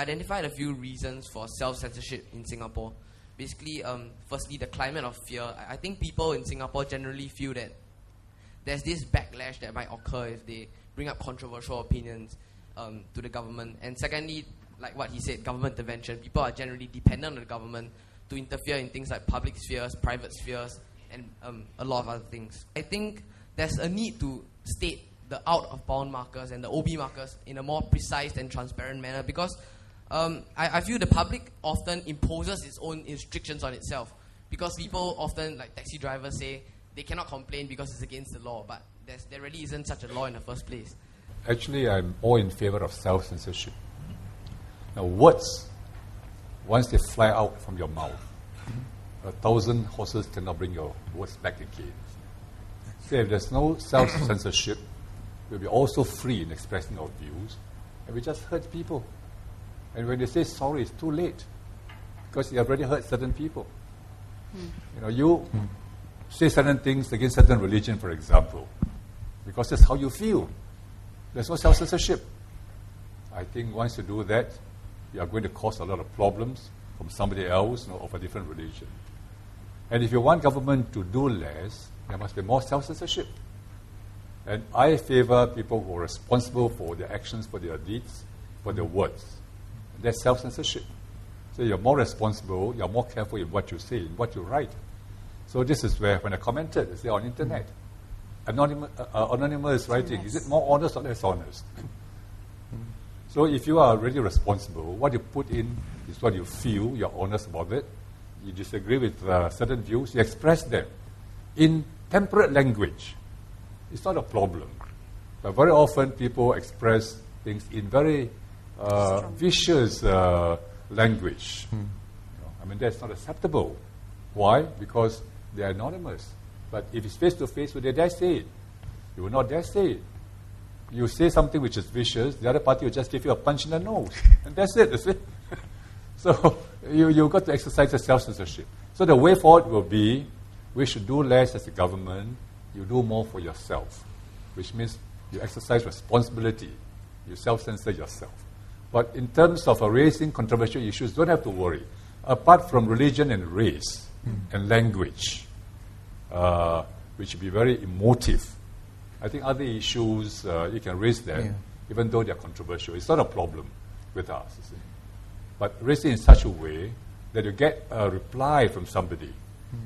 identified a few reasons for self-censorship in Singapore. Basically, firstly, the climate of fear. I think people in Singapore generally feel that there's this backlash that might occur if they bring up controversial opinions to the government. And secondly, like what he said, government intervention. People are generally dependent on the government to interfere in things like public spheres, private spheres, and a lot of other things. I think there's a need to state the out-of-bound markers and the OB markers in a more precise and transparent manner, because I feel the public often imposes its own restrictions on itself, because people often, like taxi drivers, say they cannot complain because it's against the law, but there really isn't such a law in the first place. Actually, I'm all in favor of self-censorship. Now, words, once they fly out from your mouth, 1,000 horses cannot bring your words back again. So if there's no self-censorship, we'll be also free in expressing our views, and we just hurt people. And when they say sorry, it's too late, because you have already hurt certain people. You say certain things against certain religion, for example, because that's how you feel. There's no self-censorship. I think once you do that, you are going to cause a lot of problems from somebody else of a different religion. And if you want government to do less, there must be more self-censorship. And I favor people who are responsible for their actions, for their deeds, for their words. That's self-censorship. So you're more responsible, you're more careful in what you say, in what you write. So this is where, when I commented, say on internet, anonymous writing, is it more honest or less honest? So if you are really responsible, what you put in is what you feel, you're honest about it. You disagree with certain views, you express them in temperate language. It's not a problem. But very often people express things in very vicious language. That's not acceptable. Why? Because they are anonymous. But if it's face-to-face, would they dare say it? You will not dare say it. You say something which is vicious, the other party will just give you a punch in the nose. And that's it, that's it. So you've got to exercise the self-censorship. So the way forward will be, we should do less as a government, you do more for yourself, which means you exercise responsibility, you self-censor yourself. But in terms of raising controversial issues, don't have to worry. Apart from religion and race and language, which will be very emotive, I think other issues, you can raise them, even though they're controversial. It's not a problem with us, you see. But raise it in such a way that you get a reply from somebody.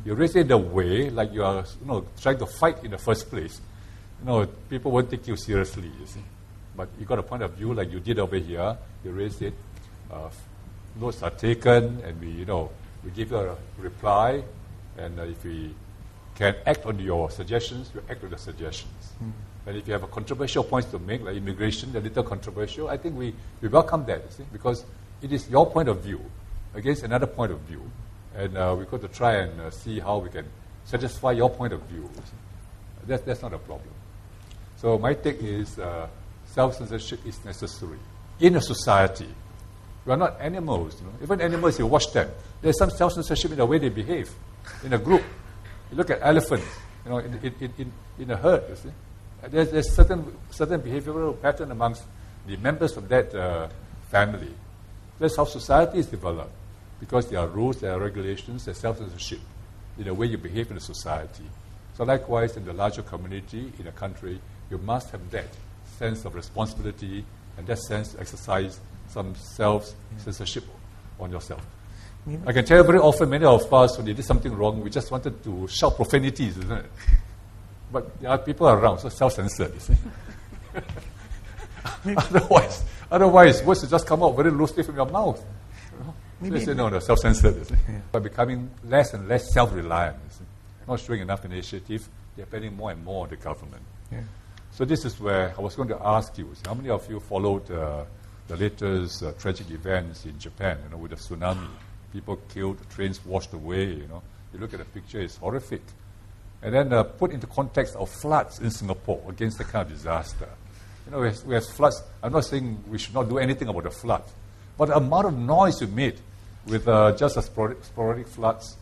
You raise it in a way like you are trying to fight in the first place. People won't take you seriously, you see. But you got a point of view like you did over here. You raised it. Notes are taken, and we give you a reply. And if we can act on your suggestions, we act on the suggestions. And if you have a controversial points to make, like immigration, a little controversial, I think we welcome that, you see, because it is your point of view against another point of view. And we've got to try and see how we can satisfy your point of view. That's not a problem. So my take is self-censorship is necessary in a society. We are not animals. Even animals, you watch them. There's some self-censorship in the way they behave in a group. You look at elephants, in a herd, you see. There's certain behavioral pattern amongst the members of that family. That's how society is developed, because there are rules, there are regulations, there's self-censorship in the way you behave in a society. So likewise, in the larger community, in a country, you must have that sense of responsibility and that sense to exercise some self-censorship on yourself. I can tell you very often, many of us, when they did something wrong, we just wanted to shout profanities, isn't it? But there are people around, so self-censored, you see. Otherwise, words will just come out very loosely from your mouth. They say, no, self-censored, you see. By becoming less and less self-reliant, you see. Not showing enough initiative, they're depending more and more on the government. So this is where I was going to ask you, how many of you followed the latest tragic events in Japan, with the tsunami? People killed, trains washed away, You look at the picture, it's horrific. And then put into context of floods in Singapore against the kind of disaster. We have floods. I'm not saying we should not do anything about the flood, but the amount of noise we made with just a sporadic floods,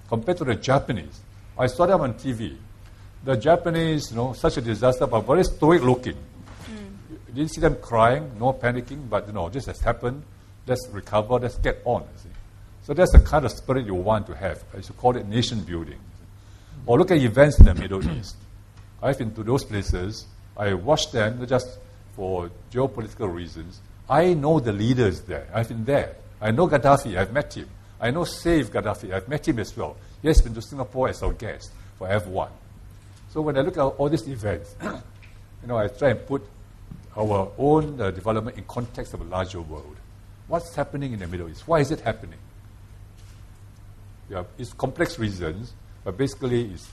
compared to the Japanese. I saw them on TV. The Japanese, such a disaster, but very stoic looking. You didn't see them crying, no panicking, but this has happened. Let's recover, let's get on. You see. So that's the kind of spirit you want to have. I should call it nation building. Or look at events in the Middle East. I've been to those places. I watched them, not just for geopolitical reasons. I know the leaders there. I've been there. I know Gaddafi. I've met him. I know Saif Gaddafi. I've met him as well. He has been to Singapore as our guest for F1. So when I look at all these events, I try and put our own development in context of a larger world. What's happening in the Middle East? Why is it happening? Yeah, it's complex reasons, but basically it's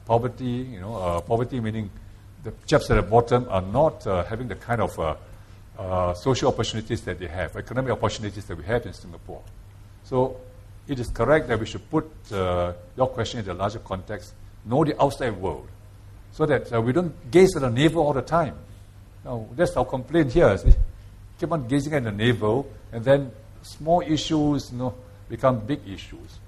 poverty. Poverty meaning the chaps at the bottom are not having the kind of social opportunities that they have, economic opportunities that we have in Singapore. So it is correct that we should put your question in the larger context, know the outside world, so that we don't gaze at the navel all the time. Now, that's our complaint here. See? Keep on gazing at the navel, and then small issues become big issues.